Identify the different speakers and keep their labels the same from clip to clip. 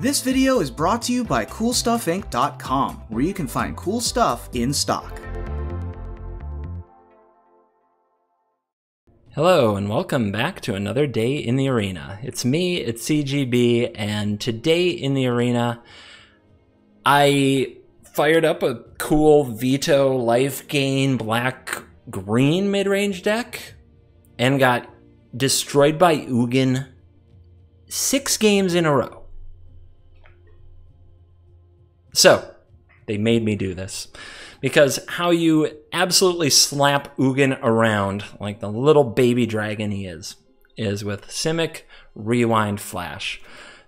Speaker 1: This video is brought to you by CoolStuffInc.com, where you can find cool stuff in stock.
Speaker 2: Hello and welcome back to another day in the arena. It's me, it's CGB, and today in the arena, I fired up a cool Veto life gain black-green mid-range deck and got destroyed by UGIN 6 games in a row. So, they made me do this. Because how you absolutely slap UGIN around like the little baby dragon he is with Simic, Rewind, Flash.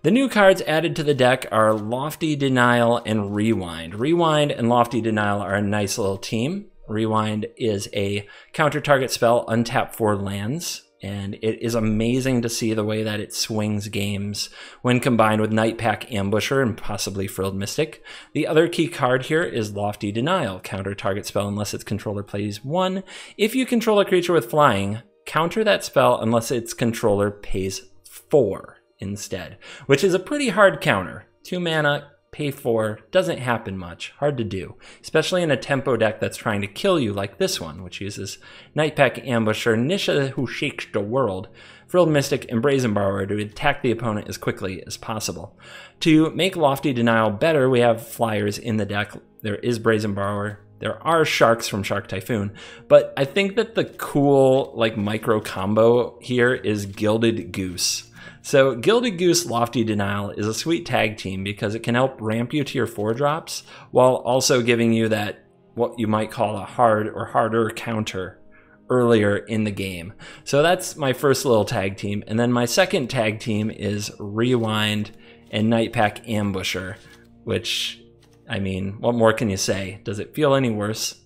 Speaker 2: The new cards added to the deck are Lofty Denial and Rewind. Rewind and Lofty Denial are a nice little team. Rewind is a counter-target spell, untap 4 lands, and it is amazing to see the way that it swings games when combined with Nightpack Ambusher and possibly Frilled Mystic. The other key card here is Lofty Denial, counter-target spell unless its controller plays 1. If you control a creature with flying, counter that spell unless its controller pays 4 instead, which is a pretty hard counter. 2 mana, pay 4, doesn't happen much, hard to do, especially in a tempo deck that's trying to kill you like this one, which uses Nightpack Ambusher, Nisha who shakes the world, Frilled Mystic, and Brazen Borrower to attack the opponent as quickly as possible. To make Lofty Denial better, we have flyers in the deck. There is Brazen Borrower. There are sharks from Shark Typhoon, but I think that the cool like micro combo here is Gilded Goose. So Gilded Goose Lofty Denial is a sweet tag team because it can help ramp you to your 4-drops while also giving you that what you might call a hard or harder counter earlier in the game. So that's my first little tag team. And then my second tag team is Rewind and Nightpack Ambusher, which, I mean, what more can you say? Does it feel any worse?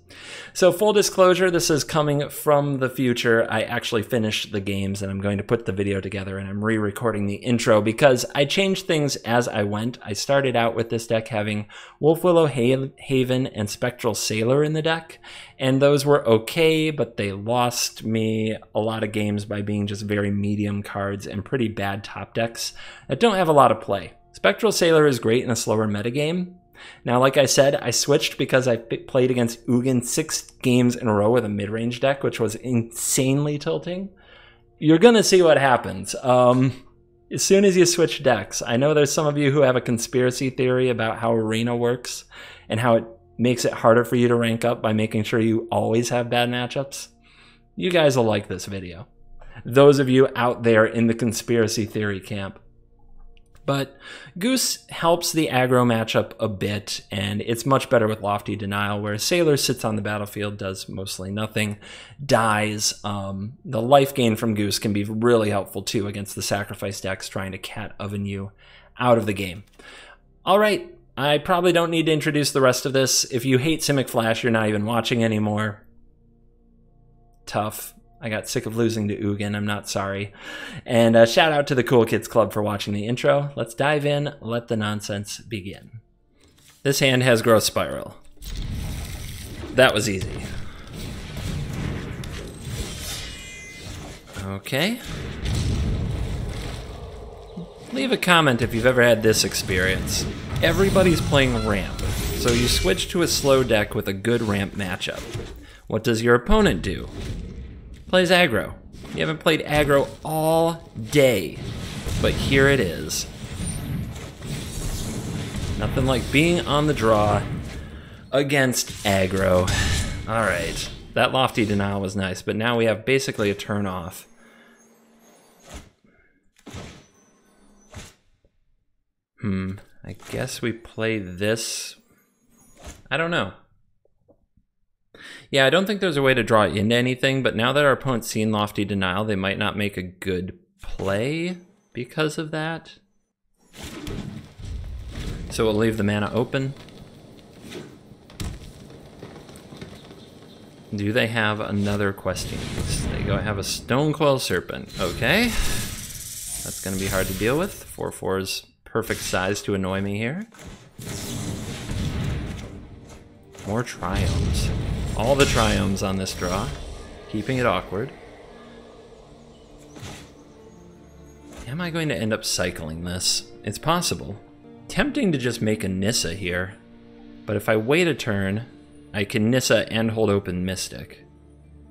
Speaker 2: So full disclosure, this is coming from the future. I actually finished the games and I'm going to put the video together and I'm re-recording the intro because I changed things as I went. I started out with this deck having Wolfwillow Haven and Spectral Sailor in the deck, and those were okay, but they lost me a lot of games by being just very medium cards and pretty bad top decks that don't have a lot of play. Spectral Sailor is great in a slower metagame. Now, like I said, I switched because I played against UGIN 6 games in a row with a mid-range deck, which was insanely tilting. You're going to see what happens as soon as you switch decks. I know there's some of you who have a conspiracy theory about how Arena works and how it makes it harder for you to rank up by making sure you always have bad matchups. You guys will like this video. Those of you out there in the conspiracy theory camp. But Goose helps the aggro matchup a bit, and it's much better with Lofty Denial, where Sailor sits on the battlefield, does mostly nothing, dies. The life gain from Goose can be really helpful, too, against the sacrifice decks trying to cat oven you out of the game. All right, I probably don't need to introduce the rest of this. If you hate Simic Flash, you're not even watching anymore. Tough. I got sick of losing to UGIN, I'm not sorry. And shout out to the Cool Kids Club for watching the intro. Let's dive in, let the nonsense begin. This hand has Growth Spiral. That was easy. Okay. Leave a comment if you've ever had this experience. Everybody's playing ramp, so you switch to a slow deck with a good ramp matchup. What does your opponent do? Plays aggro. You haven't played aggro all day, but here it is. Nothing like being on the draw against aggro. All right, that Lofty Denial was nice, but now we have basically a turn off. I guess we play this. I don't know. Yeah, I don't think there's a way to draw into anything, but now that our opponent's seen Lofty Denial, they might not make a good play because of that. So we'll leave the mana open. Do they have another questing piece? They go have a Stonecoil Serpent. Okay. That's going to be hard to deal with. 4/4's perfect size to annoy me here. More Triomes. All the Triomes on this draw, keeping it awkward. Am I going to end up cycling this? It's possible. Tempting to just make a Nissa here, but if I wait a turn, I can Nissa and hold open Mystic.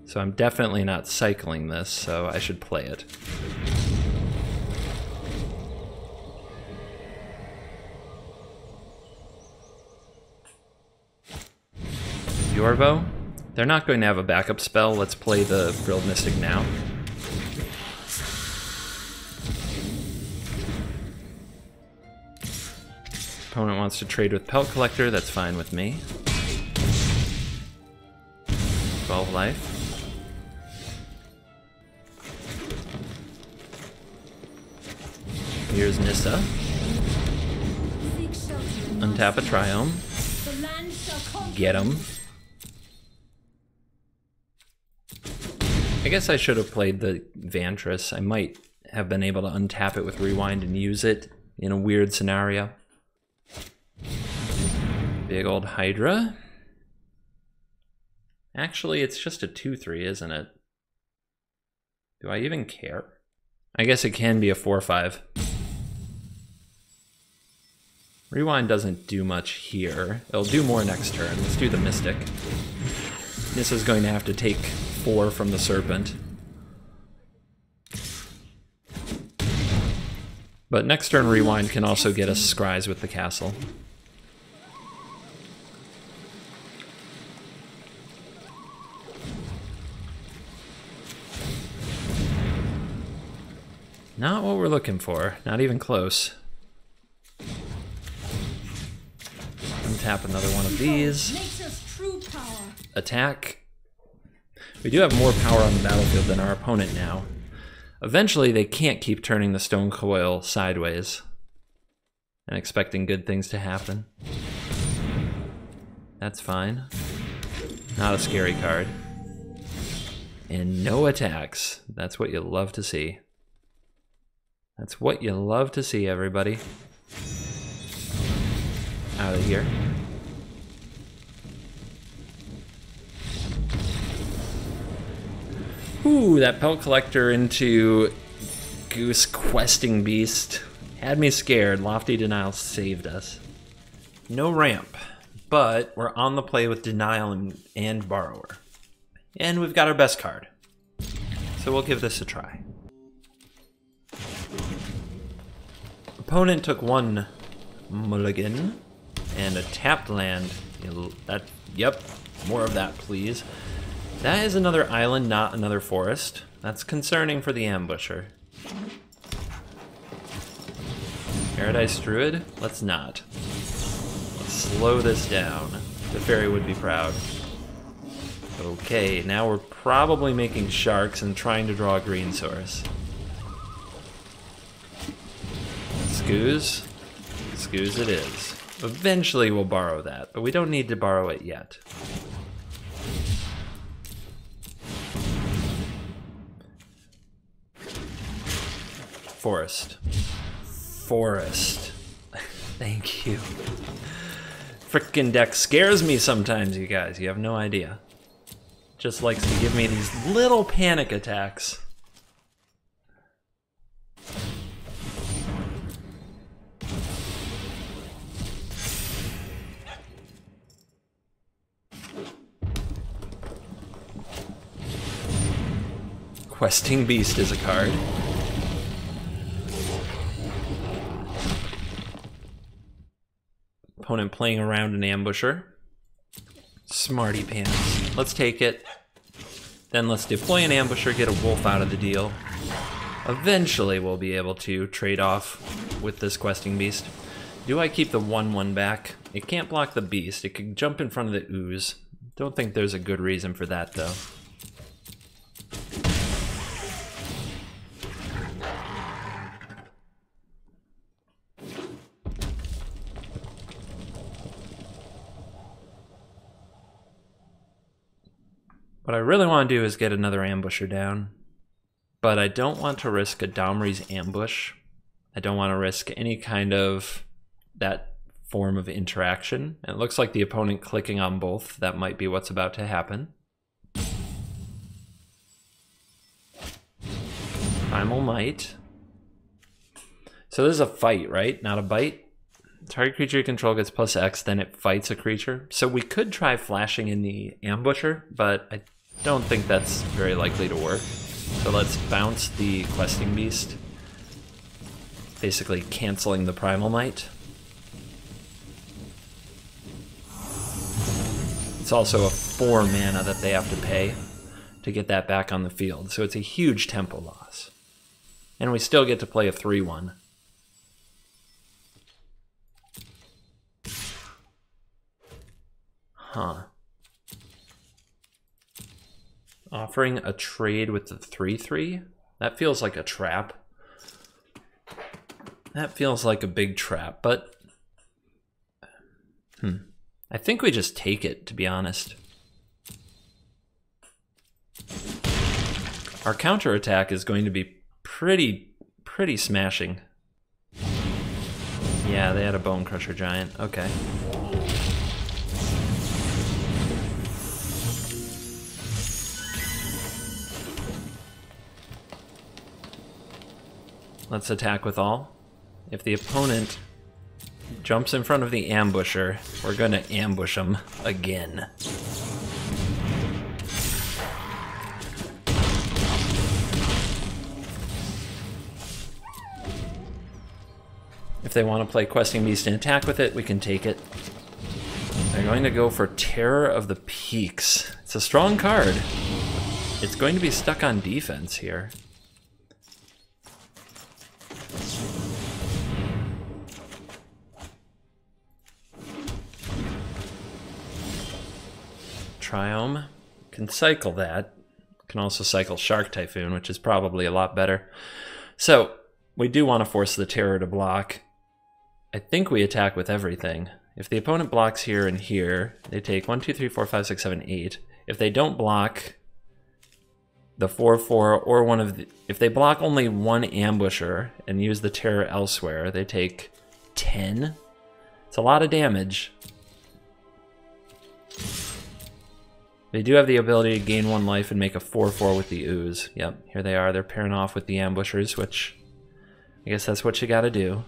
Speaker 2: So I'm definitely not cycling this, so I should play it. Yorvo? They're not going to have a backup spell. Let's play the Frilled Mystic now. Opponent wants to trade with Pelt Collector, that's fine with me. 12 life. Here's Nissa. Untap a Triome. Get him. I guess I should have played the Vantress. I might have been able to untap it with Rewind and use it in a weird scenario. Big old Hydra. Actually, it's just a 2/3, isn't it? Do I even care? I guess it can be a 4/5. Rewind doesn't do much here. It'll do more next turn. Let's do the Mystic. This is going to have to take 4 from the Serpent. But next turn Rewind can also get us Scries with the Castle. Not what we're looking for. Not even close. Untap another one of these. Attack. We do have more power on the battlefield than our opponent now. Eventually, they can't keep turning the Stone Coil sideways and expecting good things to happen. That's fine. Not a scary card. And no attacks. That's what you love to see. That's what you love to see, everybody. Out of here. Ooh, that Pelt Collector into Goose Questing Beast had me scared. Lofty Denial saved us. No ramp, but we're on the play with Denial and Borrower. And we've got our best card. So we'll give this a try. Opponent took 1 mulligan and a tapped land. Yep, more of that, please. That is another island, not another forest. That's concerning for the ambusher. Paradise Druid? Let's not. Let's slow this down. The fairy would be proud. Okay, now we're probably making sharks and trying to draw a green source. Scoos? Scoos it is. Eventually we'll borrow that, but we don't need to borrow it yet. Forest. Forest. Thank you. Frickin' deck scares me sometimes, you guys. You have no idea. Just likes to give me these little panic attacks. Questing Beast is a card. Opponent playing around an ambusher. Smarty pants. Let's take it. Then let's deploy an ambusher, get a wolf out of the deal. Eventually we'll be able to trade off with this Questing Beast. Do I keep the 1/1 back? It can't block the beast. It can jump in front of the ooze. Don't think there's a good reason for that though. What I really want to do is get another ambusher down, but I don't want to risk a Domri's ambush. I don't want to risk any kind of that form of interaction. And it looks like the opponent clicking on both. That might be what's about to happen. Primal Might. So this is a fight, right? Not a bite? Target creature you control gets +X, then it fights a creature. So we could try flashing in the Ambusher, but I don't think that's very likely to work. So let's bounce the Questing Beast, basically canceling the Primal Might. It's also a 4 mana that they have to pay to get that back on the field, so it's a huge tempo loss. And we still get to play a 3/1. Huh. Offering a trade with the 3/3? That feels like a trap. That feels like a big trap, but... I think we just take it, to be honest. Our counterattack is going to be pretty smashing. Yeah, they had a Bone Crusher Giant. Okay. Let's attack with all. If the opponent jumps in front of the Ambusher, we're gonna ambush them again. If they want to play Questing Beast and attack with it, we can take it. They're going to go for Terror of the Peaks. It's a strong card. It's going to be stuck on defense here. Triome. Can cycle that. Can also cycle Shark Typhoon, which is probably a lot better. So, we do want to force the Terror to block. I think we attack with everything. If the opponent blocks here and here, they take 1, 2, 3, 4, 5, 6, 7, 8. If they don't block the 4/4 or one of the... If they block only one Ambusher and use the Terror elsewhere, they take 10. It's a lot of damage. They do have the ability to gain 1 life and make a 4/4 with the Ooze. Yep, here they are. They're pairing off with the Ambushers, which I guess that's what you gotta do.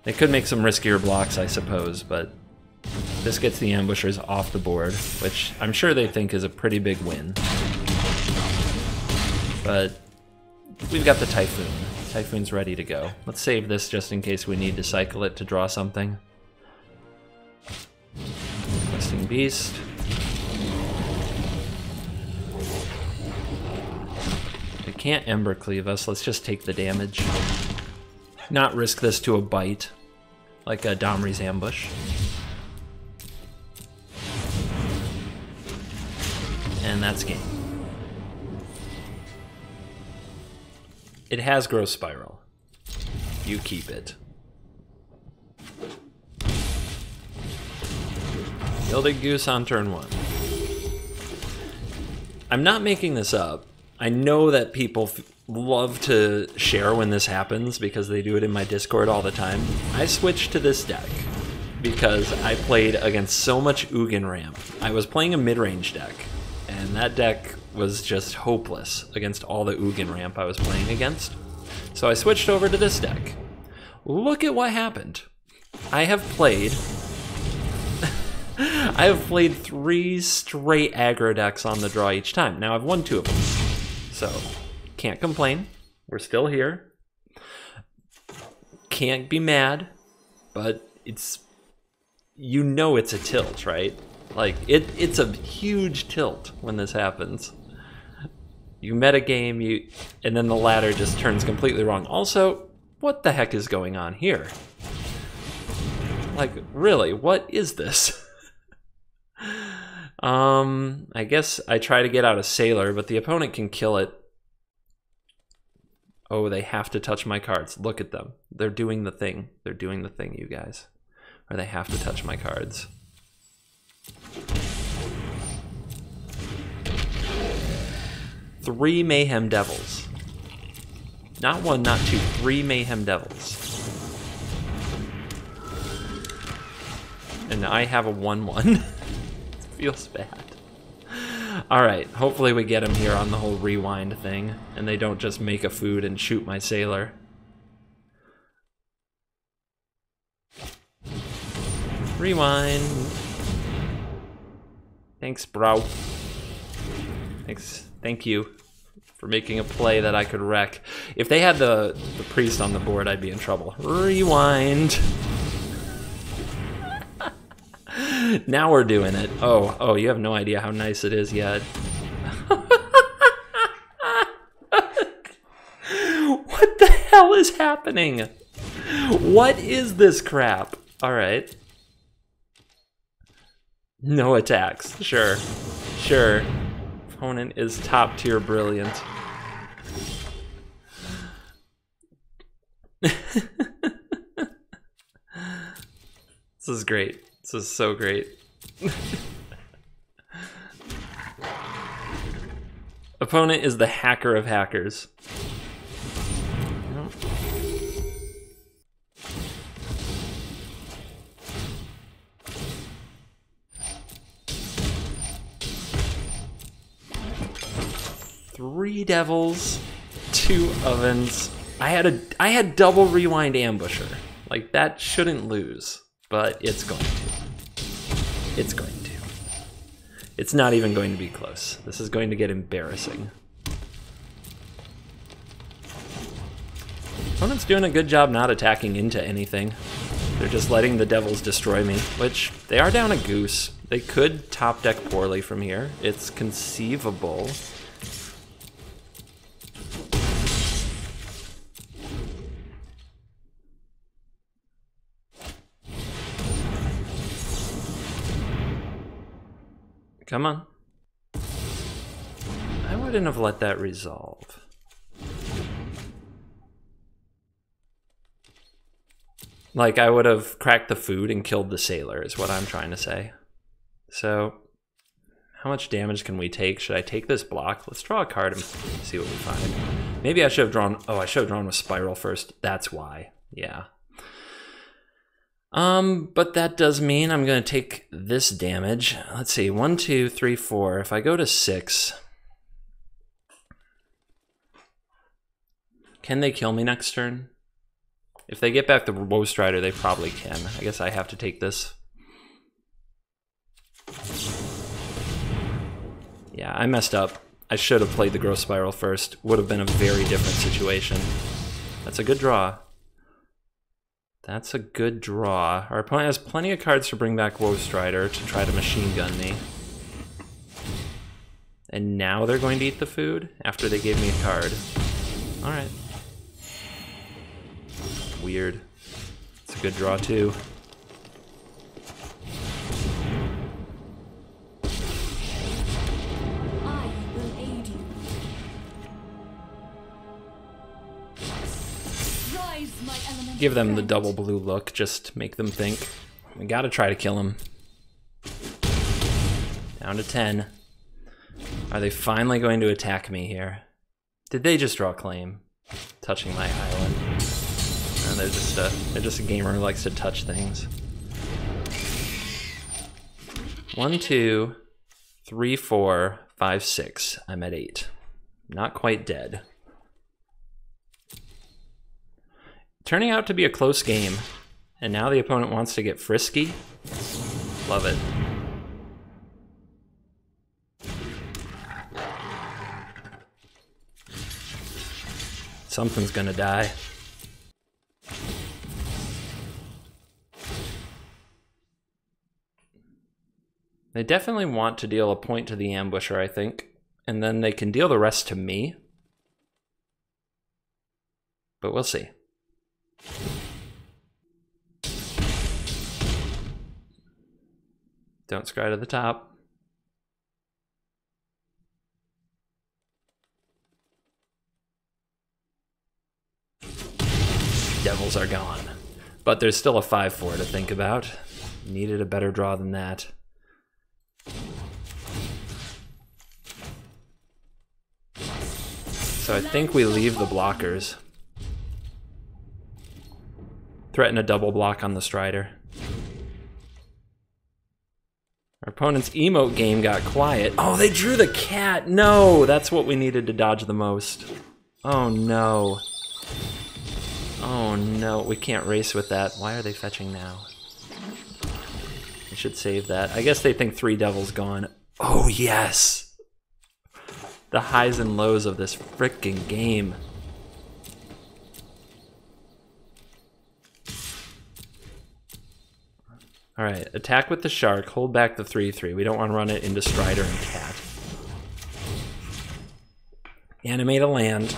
Speaker 2: They could make some riskier blocks, I suppose, but this gets the Ambushers off the board, which I'm sure they think is a pretty big win. But we've got the Typhoon. Typhoon's ready to go. Let's save this just in case we need to cycle it to draw something. Questing Beast. They can't Ember Cleave us, let's just take the damage. Not risk this to a bite, like a Domri's Ambush. And that's game. It has Growth Spiral. You keep it. Gilded Goose on turn 1. I'm not making this up. I know that people love to share when this happens because they do it in my Discord all the time. I switched to this deck because I played against so much UGIN ramp. I was playing a mid-range deck, and that deck was just hopeless against all the UGIN ramp I was playing against. So I switched over to this deck. Look at what happened. I have played 3 straight aggro decks on the draw each time. Now I've won 2 of them. So, can't complain. We're still here. Can't be mad, but it's... You know it's a tilt, right? Like, it's a huge tilt when this happens. You metagame, and then the ladder just turns completely wrong. Also, what the heck is going on here? Like, really, what is this? I guess I try to get out a Sailor, but the opponent can kill it. Oh, they have to touch my cards. Look at them. They're doing the thing. They're doing the thing, you guys. Or they have to touch my cards. Three Mayhem Devils. Not 1, not 2. 3 Mayhem Devils. And I have a 1/1. Feels bad. Alright, hopefully we get him here on the whole rewind thing, and they don't just make a food and shoot my Sailor. Rewind. Thanks, bro. Thank you for making a play that I could wreck. If they had the priest on the board, I'd be in trouble. Rewind. Now we're doing it. Oh, you have no idea how nice it is yet. What the hell is happening? What is this crap? All right. No attacks. Sure. Sure. Opponent is top tier brilliant. This is great. This is so great. Opponent is the hacker of hackers. Three devils, 2 ovens. I had double rewind ambusher. Like, that shouldn't lose, but it's going to. It's going to. It's not even going to be close. This is going to get embarrassing. Opponent's doing a good job not attacking into anything. They're just letting the devils destroy me, which they are down a goose. They could top deck poorly from here. It's conceivable. Come on. I wouldn't have let that resolve. Like, I would have cracked the food and killed the sailor, is what I'm trying to say. So, how much damage can we take? Should I take this block? Let's draw a card and see what we find. Maybe I should have drawn... Oh, I should have drawn with Spiral first. That's why. Yeah. But that does mean I'm going to take this damage. Let's see, 1, 2, 3, 4. If I go to 6, can they kill me next turn? If they get back the Woe Strider, they probably can. I guess I have to take this. Yeah, I messed up. I should have played the Growth Spiral first. Would have been a very different situation. That's a good draw. That's a good draw. Our opponent has plenty of cards to bring back Woe Strider to try to machine gun me. And now they're going to eat the food after they gave me a card. Alright. Weird. It's a good draw too.
Speaker 3: I will aid you. Rise, my elemental
Speaker 2: Give them the
Speaker 3: friend.
Speaker 2: double blue look, just make them think. We gotta try to kill him. Down to 10. Are they finally going to attack me here? Did they just draw claim? Touching my island. No, they're just a gamer who likes to touch things. 1, 2, 3, 4, 5, 6. I'm at 8. Not quite dead. Turning out to be a close game. And now the opponent wants to get frisky. Love it. Something's gonna die. They definitely want to deal a point to the ambusher, I think. And then they can deal the rest to me. But we'll see. Don't scry to the top. Devils are gone. But there's still a 5-4 to think about. Needed a better draw than that. So I think we leave the blockers. Threaten a double block on the Strider. Our opponent's emote game got quiet. Oh, they drew the cat! No! That's what we needed to dodge the most. Oh no. Oh no, we can't race with that. Why are they fetching now? I should save that. I guess they think 3 Devils gone. Oh, yes! The highs and lows of this frickin' game. Alright, attack with the Shark. Hold back the 3-3. We don't want to run it into Strider and Cat. Animate a land.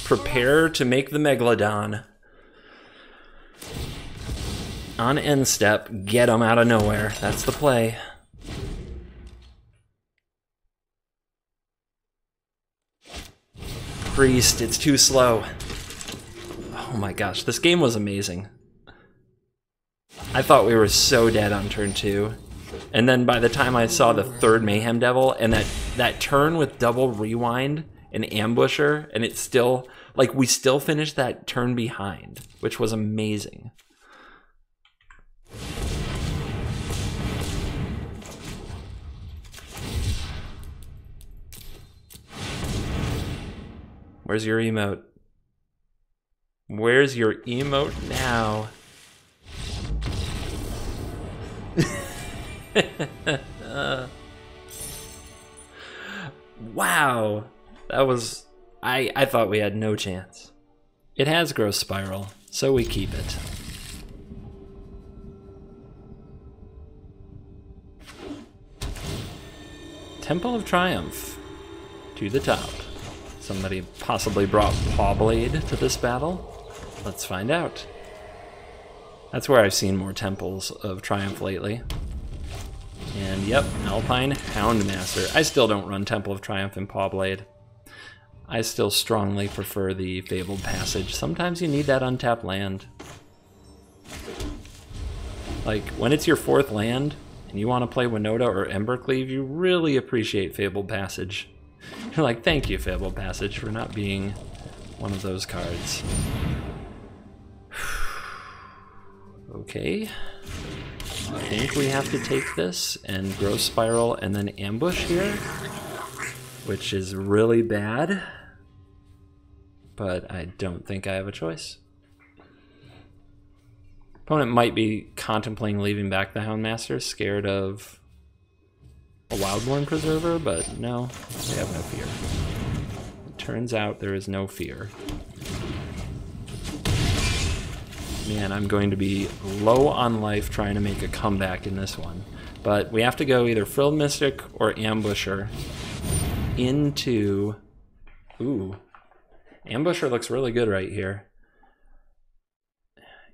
Speaker 2: Prepare to make the Megalodon. On end step, get them out of nowhere. That's the play. Priest, it's too slow. Oh my gosh, this game was amazing. I thought we were so dead on turn 2. And then by the time I saw the 3rd Mayhem Devil and that turn with double rewind and ambusher, and it's still, like, we still finished that turn behind, which was amazing. Where's your emote? Where's your emote now? Wow. That was... I thought we had no chance. It has Growth Spiral, so we keep it. Temple of Triumph. To the top. Somebody possibly brought Pawblade to this battle. Let's find out. That's where I've seen more Temples of Triumph lately. And yep, Alpine Houndmaster. I still don't run Temple of Triumph in Pawblade. I still strongly prefer the Fabled Passage. Sometimes you need that untapped land. Like, when it's your 4th land, and you want to play Winota or Embercleave, you really appreciate Fabled Passage. You're like, thank you, Fabled Passage, for not being one of those cards. Okay. I think we have to take this and Growth Spiral and then Ambush here, which is really bad, but I don't think I have a choice. Opponent might be contemplating leaving back the Houndmaster, scared of a Wildborn Preserver, but no, they have no fear. It turns out there is no fear. Man, I'm going to be low on life trying to make a comeback in this one. But we have to go either Frilled Mystic or Ambusher into... Ooh. Ambusher looks really good right here.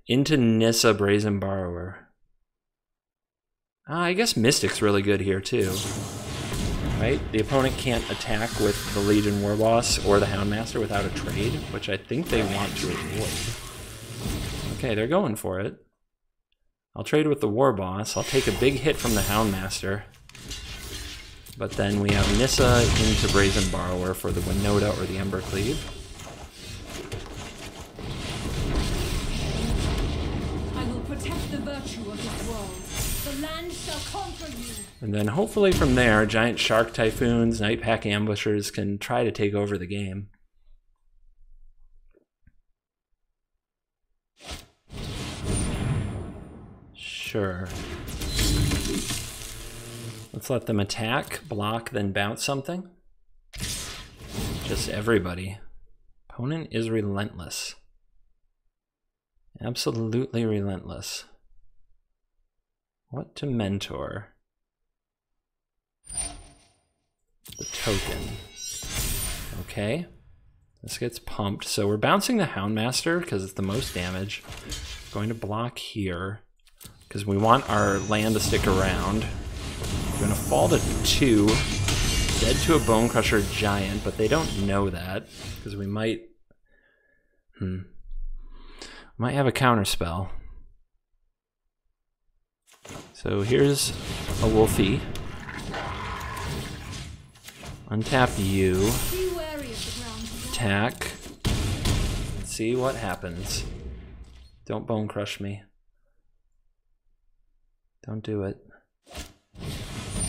Speaker 2: Into Nissa Brazen Borrower. I guess Mystic's really good here too. Right? The opponent can't attack with the Legion Warboss or the Houndmaster without a trade, which I think they want to avoid. Okay, they're going for it. I'll trade with the Warboss. I'll take a big hit from the Houndmaster. But then we have Nissa into Brazen Borrower for the Winota or the Embercleave.
Speaker 3: I will protect the virtue of this world. The land shall conquer you.
Speaker 2: And then hopefully from there, Giant Shark Typhoons, Nightpack Ambushers can try to take over the game. Sure. Let's let them attack, block, then bounce something. Just everybody. Opponent is relentless. Absolutely relentless. What to mentor? The token. Okay. This gets pumped. So we're bouncing the Houndmaster because it's the most damage. Going to block here because we want our land to stick around. We're going to fall to 2. Dead to a Bone Crusher Giant, but they don't know that because we might... Might have a counter spell. So here's a Wolfie. Untap you. Attack. Let's see what happens. Don't Bone Crush me. Don't do it.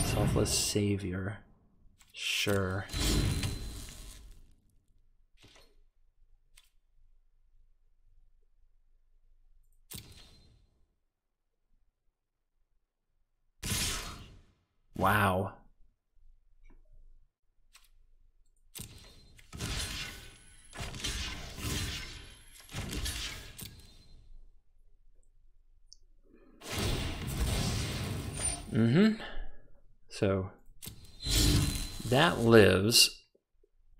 Speaker 2: Selfless Savior. Sure. Wow. So that lives.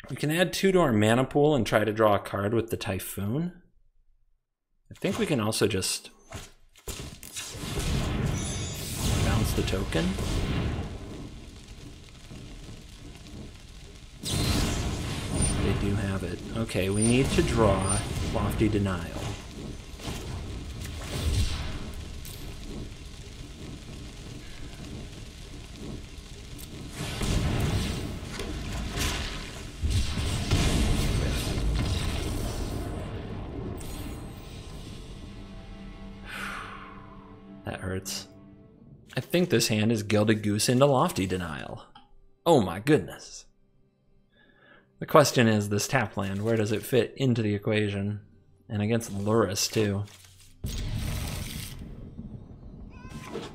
Speaker 2: We can add 2 to our mana pool and try to draw a card with the Typhoon. I think we can also just bounce the token. They do have it. Okay, we need to draw Lofty Denial. That hurts. I think this hand is Gilded Goose into Lofty Denial. Oh my goodness. The question is, this tap land, where does it fit into the equation? And against Lurrus, too.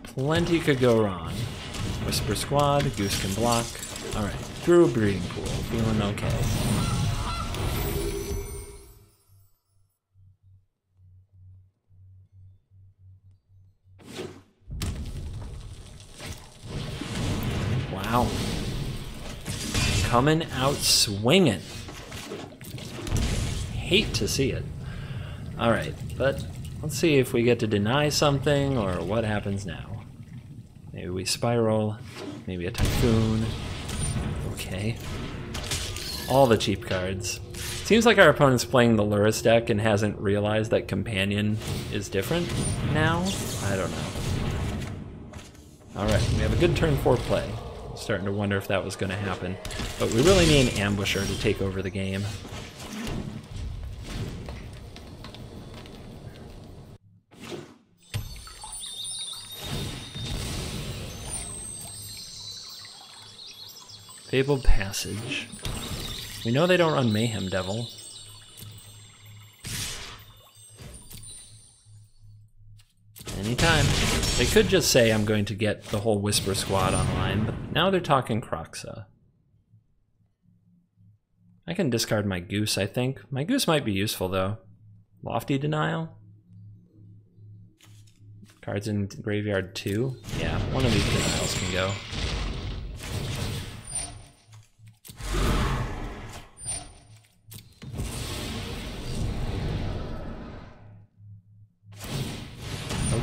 Speaker 2: Plenty could go wrong. Whisper Squad, Goose can block. Alright, through a Breeding Pool, feeling okay. Wow. Coming out swinging. Hate to see it. Alright, but let's see if we get to deny something or what happens now. Maybe we spiral, maybe a Typhoon. Okay. All the cheap cards. Seems like our opponent's playing the Lurrus deck and hasn't realized that Companion is different now? I don't know. Alright, we have a good turn 4 play. Starting to wonder if that was going to happen. But we really need an Ambusher to take over the game. Fabled Passage. We know they don't run Mayhem Devil. Anytime. They could just say I'm going to get the whole Whisper Squad online, but now they're talking Kroxa. I can discard my Goose, I think. My Goose might be useful, though. Lofty Denial? Cards in graveyard 2? Yeah, one of these denials can go.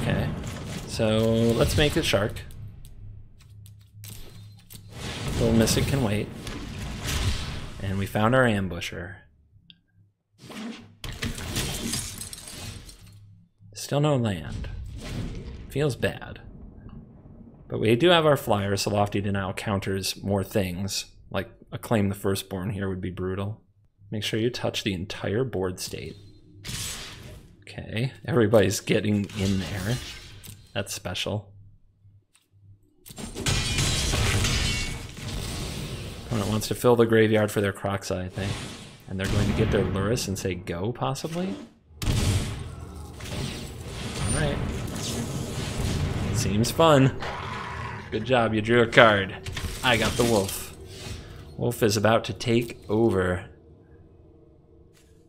Speaker 2: Okay. So let's make it Shark. Little Mystic can wait. And we found our Ambusher. Still no land. Feels bad. But we do have our flyer, so Lofty Denial counters more things. Like Acclaim the Firstborn here would be brutal. Make sure you touch the entire board state. Okay, everybody's getting in there. That's special. Opponent wants to fill the graveyard for their Kroxa, I think. And they're going to get their Lurrus and say go, possibly? Alright. Seems fun. Good job, you drew a card. I got the Wolf. Wolf is about to take over.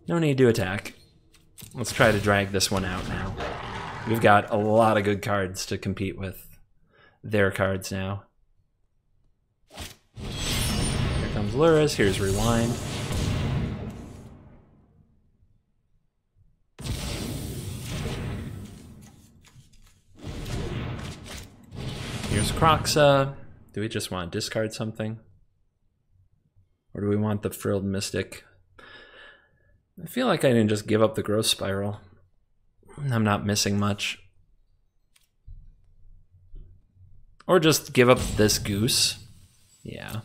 Speaker 2: No need to attack. Let's try to drag this one out now. We've got a lot of good cards to compete with their cards now. Here comes Lurrus, here's Rewind. Here's Kroxa. Do we just want to discard something? Or do we want the Frilled Mystic? I feel like I didn't just give up the Growth Spiral. I'm not missing much. Or just give up this Goose. Yeah.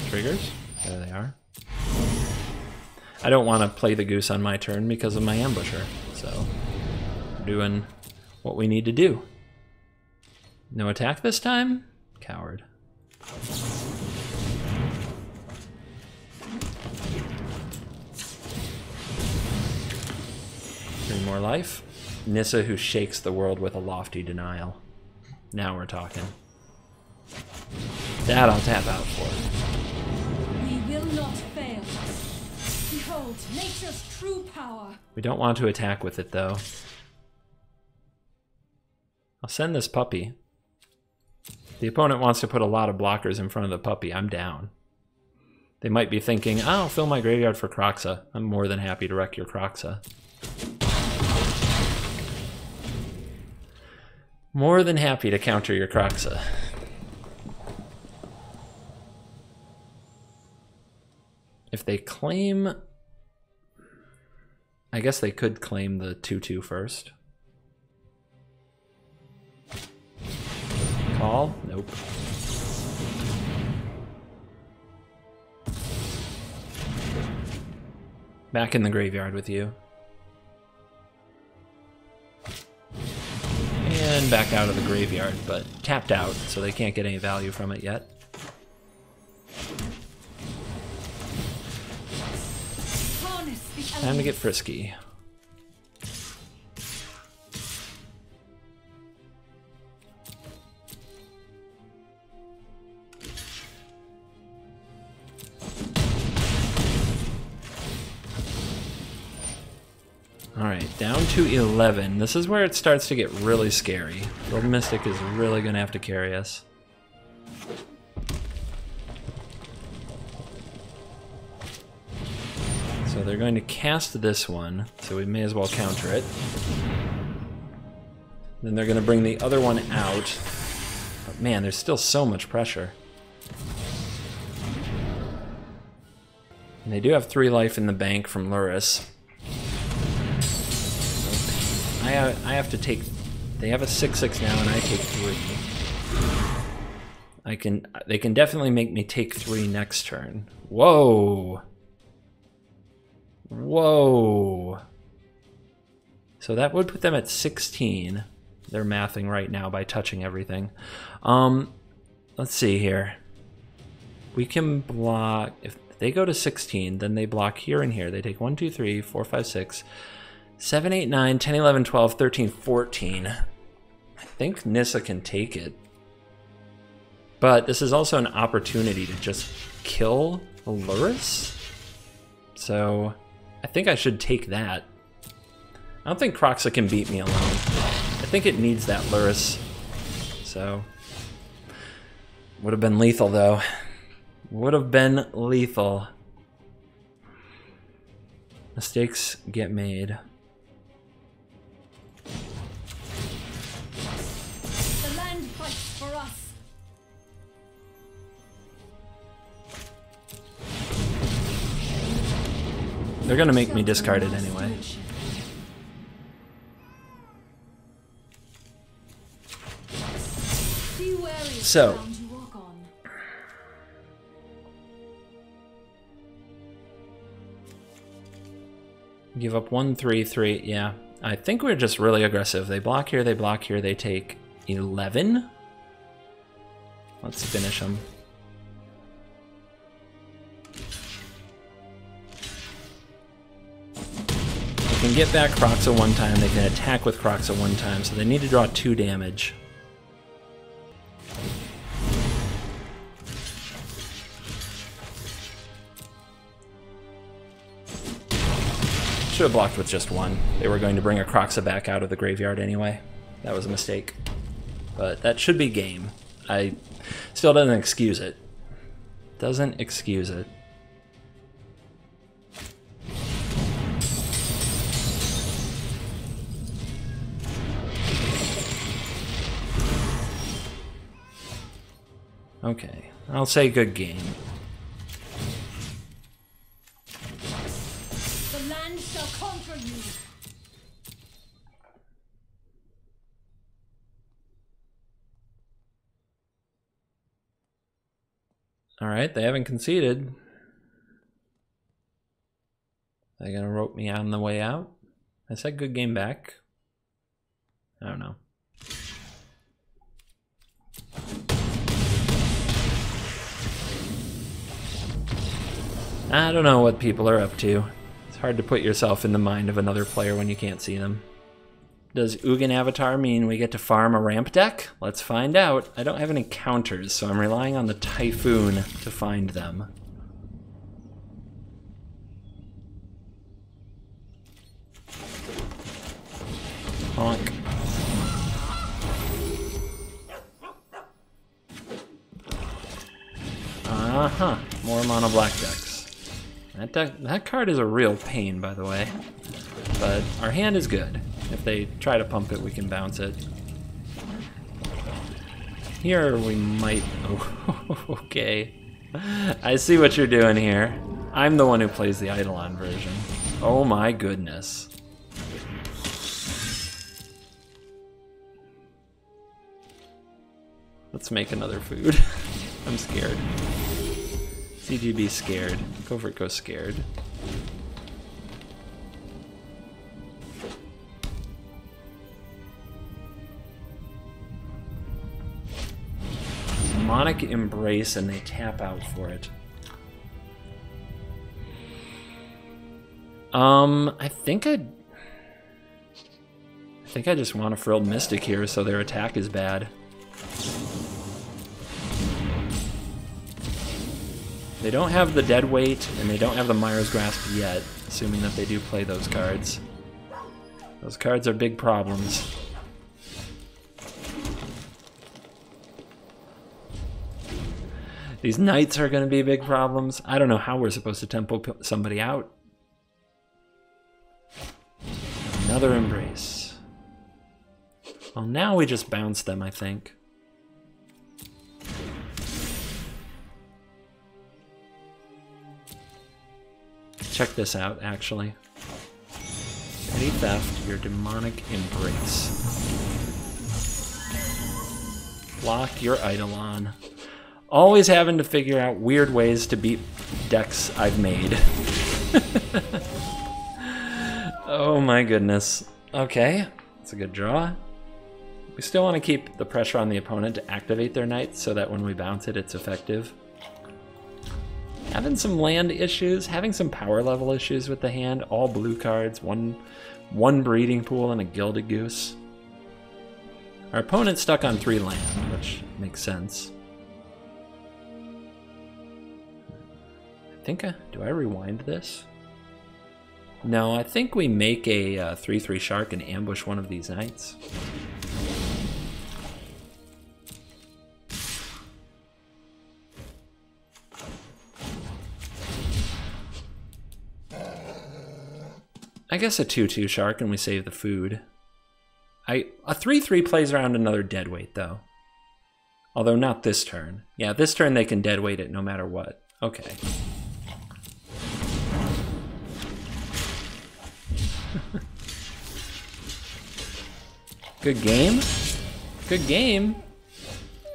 Speaker 2: Triggers? There they are. I don't want to play the Goose on my turn because of my Ambusher. So, we're doing what we need to do. No attack this time? Coward. more life. Nissa, who shakes the world with a lofty denial. Now we're talking. That I'll tap out for.
Speaker 3: We will not fail. Behold nature's true power.
Speaker 2: We don't want to attack with it, though. I'll send this puppy. The opponent wants to put a lot of blockers in front of the puppy. I'm down. They might be thinking, oh, I'll fill my graveyard for Kroxa. I'm more than happy to wreck your Kroxa. More than happy to counter your Kroxa. If they claim... I guess they could claim the 2/2 first. Call? Nope. Back in the graveyard with you. And back out of the graveyard, but tapped out, so they can't get any value from it yet. Time to get frisky. Alright, down to 11. This is where it starts to get really scary. Gold Mystic is really going to have to carry us. So they're going to cast this one, so we may as well counter it. Then they're going to bring the other one out. But man, there's still so much pressure. And they do have 3 life in the bank from Luris. I have to take... They have a 6/6 now, and I take 3. They can definitely make me take 3 next turn. Whoa! Whoa! So that would put them at 16. They're mathing right now by touching everything. Let's see here. We can block... If they go to 16, then they block here and here. They take 1, 2, 3, 4, 5, 6... 7, 8, 9, 10, 11, 12, 13, 14. I think Nissa can take it. But this is also an opportunity to just kill Luris. So I think I should take that. I don't think Kroxa can beat me alone. I think it needs that Luris. So would have been lethal though. Would have been lethal. Mistakes get made. They're gonna make me discard it anyway. So give up 1, 3, 3. Yeah, I think we're just really aggressive. They block here, they take 11. Let's finish them. They can get back Kroxa 1 time, they can attack with Kroxa 1 time, so they need to draw 2 damage. Should have blocked with just 1. They were going to bring a Kroxa back out of the graveyard anyway. That was a mistake. But that should be game. I still doesn't excuse it. Doesn't excuse it. Okay, I'll say good game.
Speaker 3: The land shall conquer you.
Speaker 2: All right, they haven't conceded. Are they gonna rope me on the way out? I said good game back. I don't know. I don't know what people are up to. It's hard to put yourself in the mind of another player when you can't see them. Does UGIN Avatar mean we get to farm a ramp deck? Let's find out. I don't have any counters, so I'm relying on the Typhoon to find them. Honk. Uh-huh. More mono black decks. That card is a real pain, by the way. But our hand is good. If they try to pump it, we can bounce it. Here we might... Oh, okay. I see what you're doing here. I'm the one who plays the Eidolon version. Oh my goodness. Let's make another food. I'm scared. CGB scared. Go for it, go scared. Demonic Embrace, and they tap out for it. I think I just want a Frilled Mystic here so their attack is bad. They don't have the Dead Weight, and they don't have the Myra's Grasp yet, assuming that they do play those cards. Those cards are big problems. These Knights are going to be big problems. I don't know how we're supposed to tempo somebody out. Another Embrace. Well, now we just bounce them, I think. Check this out, actually. Petty Theft, your Demonic Embrace. Block your Eidolon. Always having to figure out weird ways to beat decks I've made. Oh my goodness. Okay, that's a good draw. We still want to keep the pressure on the opponent to activate their Knights so that when we bounce it, it's effective. Having some land issues, having some power level issues with the hand. All blue cards, one breeding pool, and a Gilded Goose. Our opponent's stuck on 3 land, which makes sense. Do I rewind this? No, I think we make a 3/3 Shark and ambush one of these Knights. I guess a 2/2 Shark and we save the food. A 3/3 plays around another Deadweight though. Although not this turn. Yeah, this turn they can Deadweight it no matter what. Okay. Good game. Good game.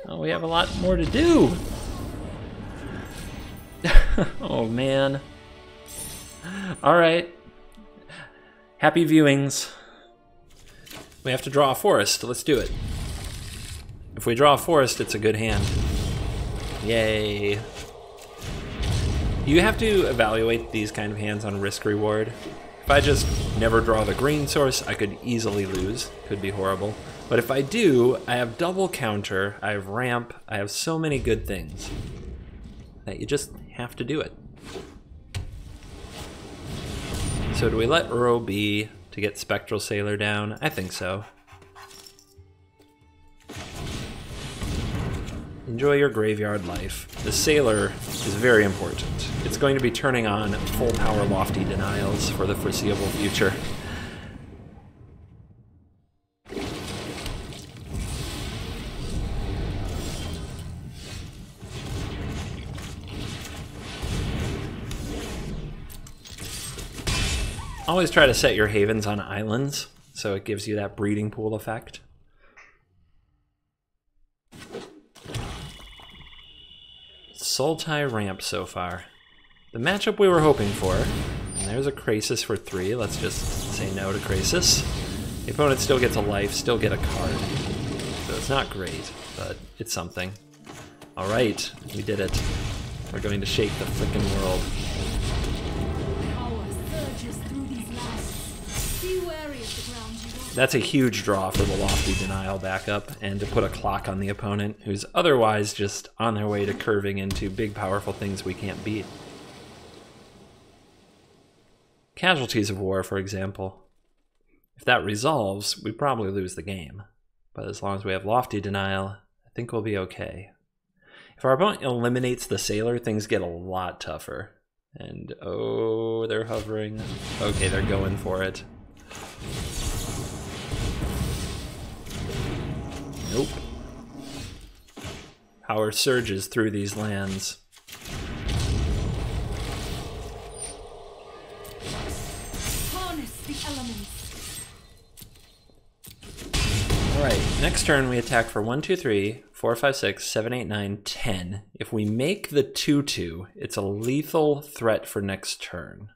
Speaker 2: Oh, we have a lot more to do. Oh man. All right. Happy viewings. We have to draw a forest. Let's do it. If we draw a forest, it's a good hand. Yay. You have to evaluate these kind of hands on risk reward. If I just never draw the green source, I could easily lose. Could be horrible. But if I do, I have double counter, I have ramp, I have so many good things that you just have to do it. So do we let Uro be to get Spectral Sailor down? I think so. Enjoy your graveyard life. The Sailor is very important. It's going to be turning on full power Lofty Denials for the foreseeable future. Always try to set your havens on islands, so it gives you that breeding pool effect. Sultai ramp so far. The matchup we were hoping for. And there's a Krasis for 3. Let's just say no to Krasis. The opponent still gets a life, still get a card. So it's not great, but it's something. Alright, we did it. We're going to shake the frickin' world.
Speaker 3: Power surges wary of the ground you walk.
Speaker 2: That's a huge draw for the Lofty Denial backup, and to put a clock on the opponent who's otherwise just on their way to curving into big, powerful things we can't beat. Casualties of War, for example. If that resolves, we probably lose the game. But as long as we have Lofty Denial, I think we'll be okay. If our opponent eliminates the Sailor, things get a lot tougher. And, oh, they're hovering. Okay, they're going for it. Nope. Power surges through these lands.
Speaker 3: Harness the elements.
Speaker 2: Alright, next turn we attack for 1, 2, 3, 4, 5, 6, 7, 8, 9, 10. If we make the 2/2, it's a lethal threat for next turn.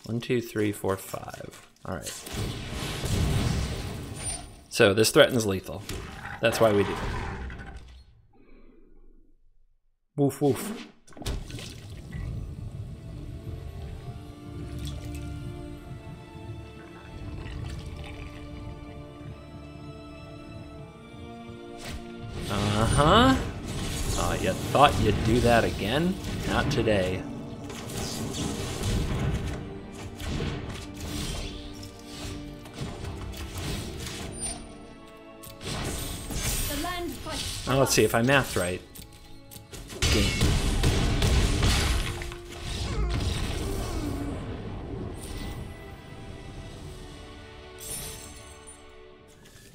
Speaker 2: 1, 2, 3, 4, 5. Alright. So this threatens lethal. That's why we do it. Woof woof. Uh-huh. Oh, you thought you'd do that again? Not today.
Speaker 3: The land fights.
Speaker 2: Now let's see if I mathed right. Game.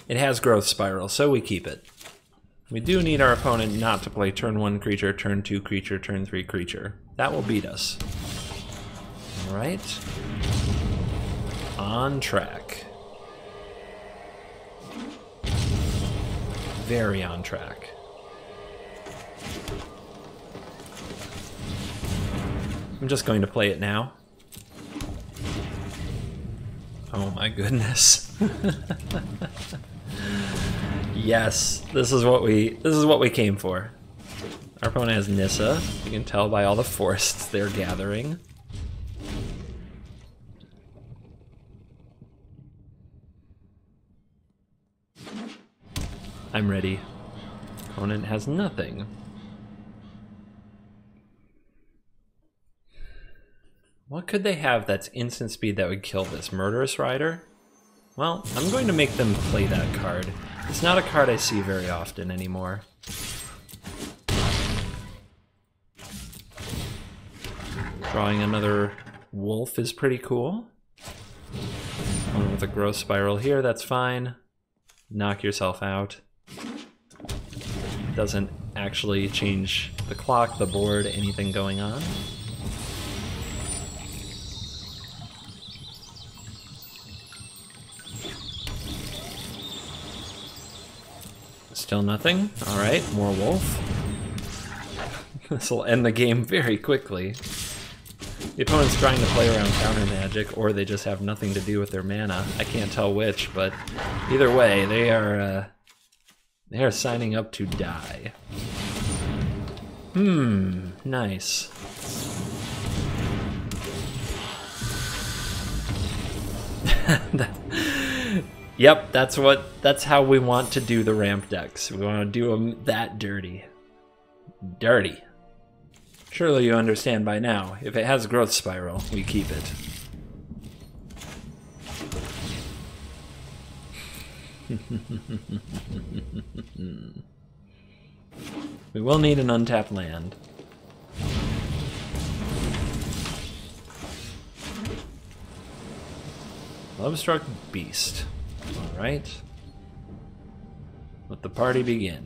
Speaker 2: It has Growth Spiral, so we keep it. We do need our opponent not to play turn 1 creature, turn 2 creature, turn 3 creature. That will beat us. Alright. On track. Very on track. I'm just going to play it now. Oh my goodness. Yes, this is what we came for. Our opponent has Nissa. You can tell by all the forests they're gathering. I'm ready. Opponent has nothing. What could they have that's instant speed that would kill this? Murderous Rider? Well, I'm going to make them play that card. It's not a card I see very often anymore. Drawing another wolf is pretty cool. One with a growth spiral here, that's fine. Knock yourself out. Doesn't actually change the clock, the board, anything going on. Still nothing. Alright, more wolf. This will end the game very quickly. The opponent's trying to play around counter magic, or they just have nothing to do with their mana. I can't tell which, but either way, they are signing up to die. Nice. Yep, that's how we want to do the ramp decks. We want to do them that dirty. Dirty. Surely you understand by now, if it has growth spiral, we keep it. We will need an untapped land. Lovestruck Beast. Alright. Let the party begin.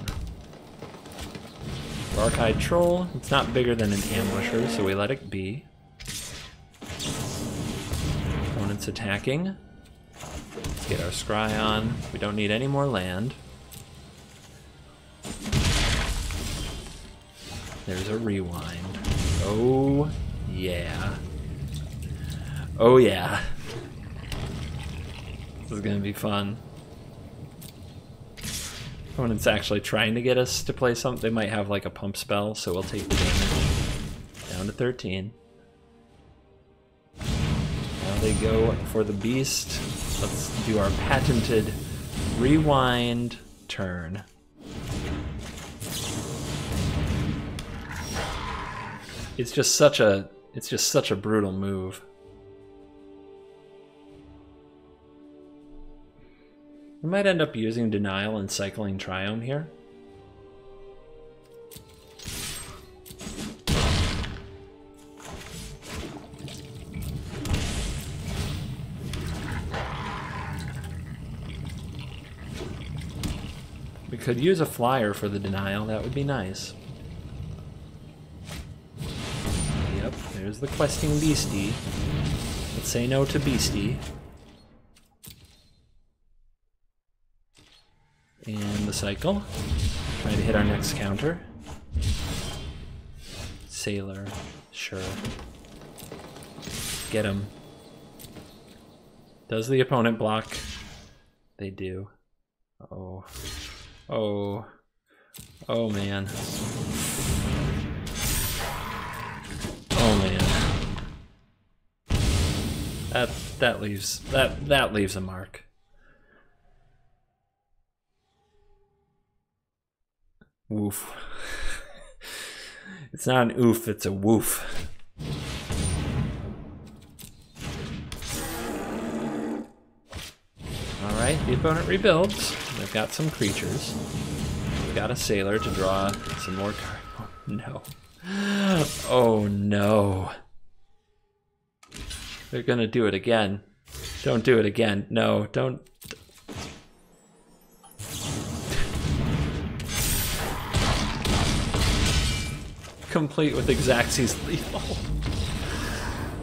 Speaker 2: Dark-Eyed Troll. It's not bigger than an ambusher, so we let it be. Opponent's attacking. Let's get our scry on. We don't need any more land. There's a rewind. Oh, yeah. Oh, yeah. This is gonna be fun. Opponent's actually trying to get us to play something. They might have like a pump spell, so we'll take the damage. Down to 13. Now They go for the beast. Let's do our patented rewind turn. It's just such a brutal move. We might end up using Denial and cycling Triome here. We could use a flyer for the Denial, that would be nice. Yep, there's the questing beastie. Let's say no to beastie. And the cycle. Try to hit our next counter. Sailor, sure. Get him. Does the opponent block? They do. Oh. Oh. Oh man. Oh man. That leaves a mark. Woof. It's not an oof, it's a woof. Alright, the opponent rebuilds. They've got some creatures. They've got a sailor to draw some more cards. Oh no. Oh no. They're gonna do it again. Don't do it again. No, don't. Complete with Xaxis lethal.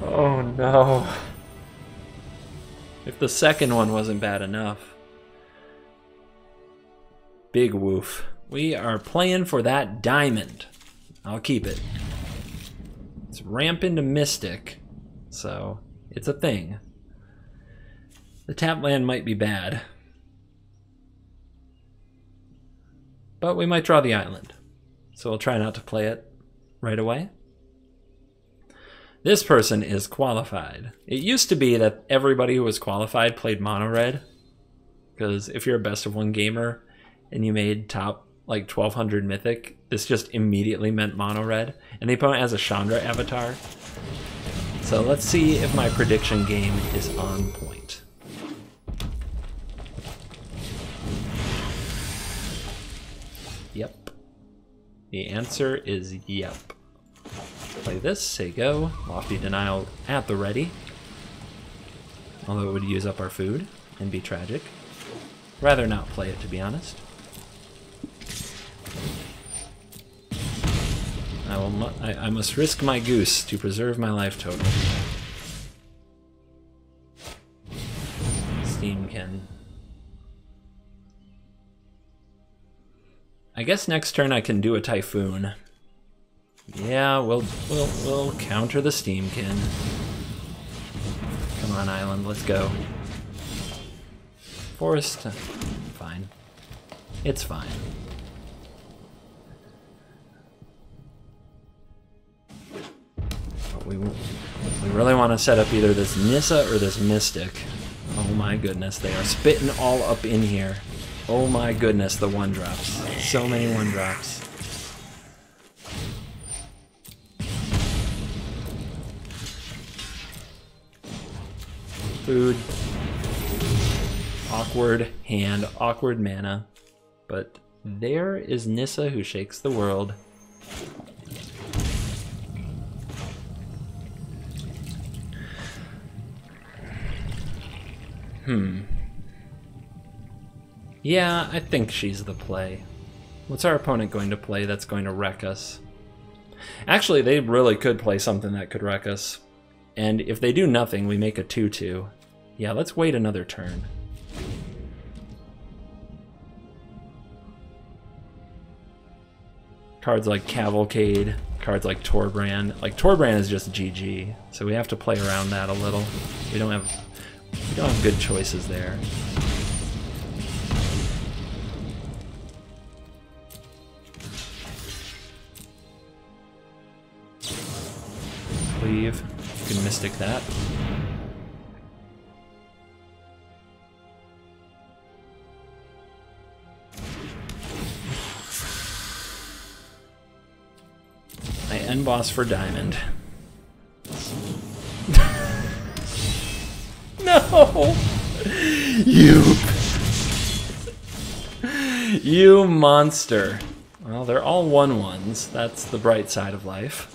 Speaker 2: Oh no. If the second one wasn't bad enough. Big woof. We are playing for that diamond. I'll keep it. It's ramp into Mystic, so it's a thing. The tap land might be bad. But we might draw the island. So we'll try not to play it right away. This person is qualified. It used to be that everybody who was qualified played mono red, because if you're a best of one gamer and you made top like 1200 Mythic, this just immediately meant mono red, and the opponent has a Chandra avatar. So let's see if my prediction game is on point. Yep. The answer is yep. Play this, say go. Lofty Denial at the ready. Although it would use up our food and be tragic. Rather not play it, to be honest. I must risk my goose to preserve my life total. Steamkin. I guess next turn I can do a Typhoon. Yeah, we'll counter the Steamkin. Come on, Island, let's go. Forest, fine. It's fine. But we really want to set up either this Nissa or this Mystic. Oh my goodness, they are spitting all up in here. Oh my goodness, the 1-drops. So many 1-drops. Food. Awkward hand, awkward mana. But there is Nissa who shakes the world. Yeah, I think she's the play. What's our opponent going to play that's going to wreck us? Actually, they really could play something that could wreck us. And if they do nothing, we make a 2-2. Yeah, let's wait another turn. Cards like Cavalcade, cards like Torbrand. Like, Torbrand is just GG, so we have to play around that a little. We don't have good choices there. Leave. You can Mystic that. End boss for diamond. No! You monster. Well, they're all 1/1s. That's the bright side of life.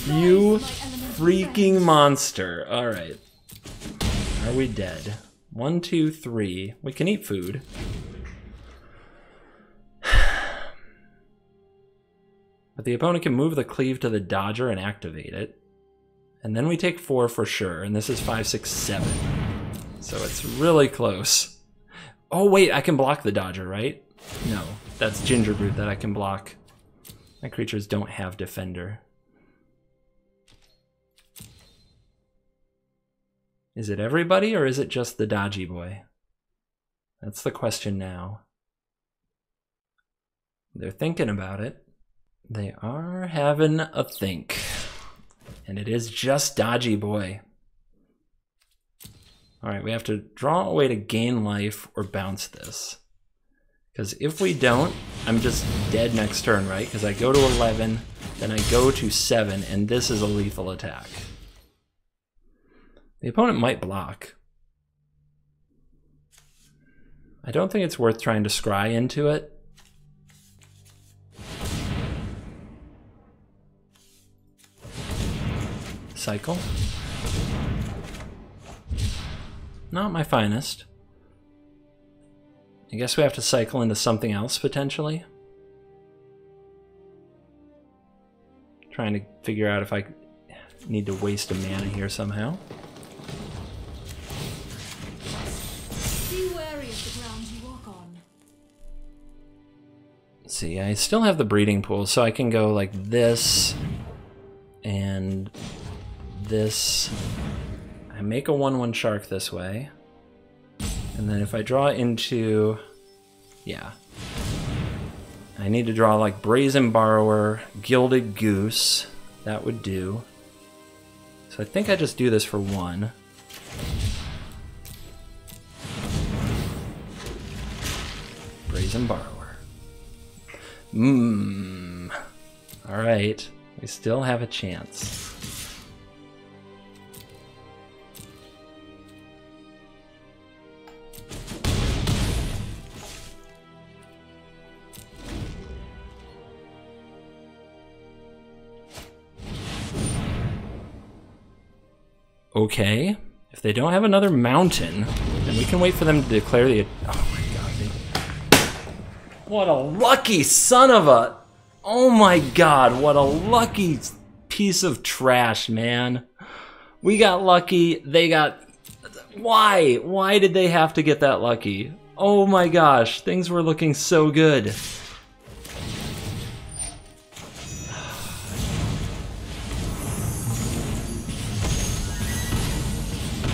Speaker 2: You freaking monster. Alright. Are we dead? 1, 2, 3. We can eat food. But the opponent can move the cleave to the dodger and activate it. And then we take 4 for sure, and this is 5, 6, 7. So it's really close. Oh wait, I can block the dodger, right? No, that's Gingerbrute that I can block. My creatures don't have defender. Is it everybody, or is it just the dodgy boy? That's the question now. They're thinking about it. They are having a think. And it is just dodgy boy. Alright, we have to draw a way to gain life or bounce this. Because if we don't, I'm just dead next turn, right? Because I go to 11, then I go to 7, and this is a lethal attack. The opponent might block. I don't think it's worth trying to scry into it. Cycle. Not my finest. I guess we have to cycle into something else, potentially. Trying to figure out if I need to waste a mana here somehow.
Speaker 3: Be wary of the ground you walk on.
Speaker 2: Let's see, I still have the breeding pool, so I can go like this and this. I make a 1/1 shark this way. And then if I draw into, yeah. I need to draw like Brazen Borrower, Gilded Goose. That would do. So I think I just do this for 1. Brazen Borrower. Alright. We still have a chance. Okay, if they don't have another mountain, then we can wait for them to declare the... Oh my god. What a lucky son of a... Oh my god, what a lucky piece of trash, man. We got lucky, they got... Why? Why did they have to get that lucky? Oh my gosh, things were looking so good.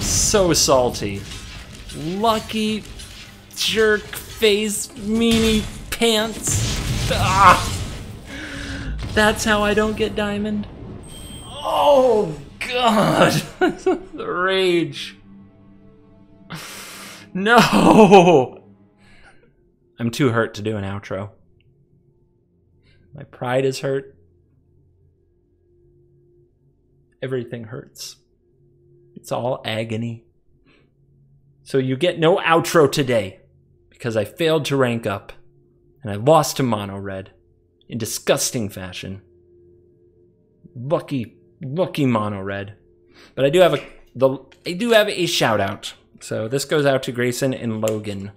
Speaker 2: So salty. Lucky jerk face meanie pants. Ah! That's how I don't get diamond. Oh god. The rage. No. I'm too hurt to do an outro. My pride is hurt. Everything hurts. It's all agony. So you get no outro today because I failed to rank up and I lost to Mono Red in disgusting fashion. Lucky Mono Red. But I do have a shout out. So this goes out to Grayson and Logan.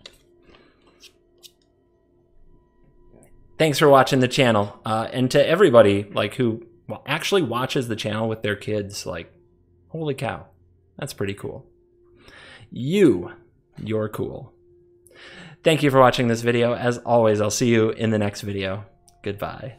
Speaker 2: Thanks for watching the channel, and to everybody like who actually watches the channel with their kids. Like, holy cow. That's pretty cool. You're cool. Thank you for watching this video. As always, I'll see you in the next video. Goodbye.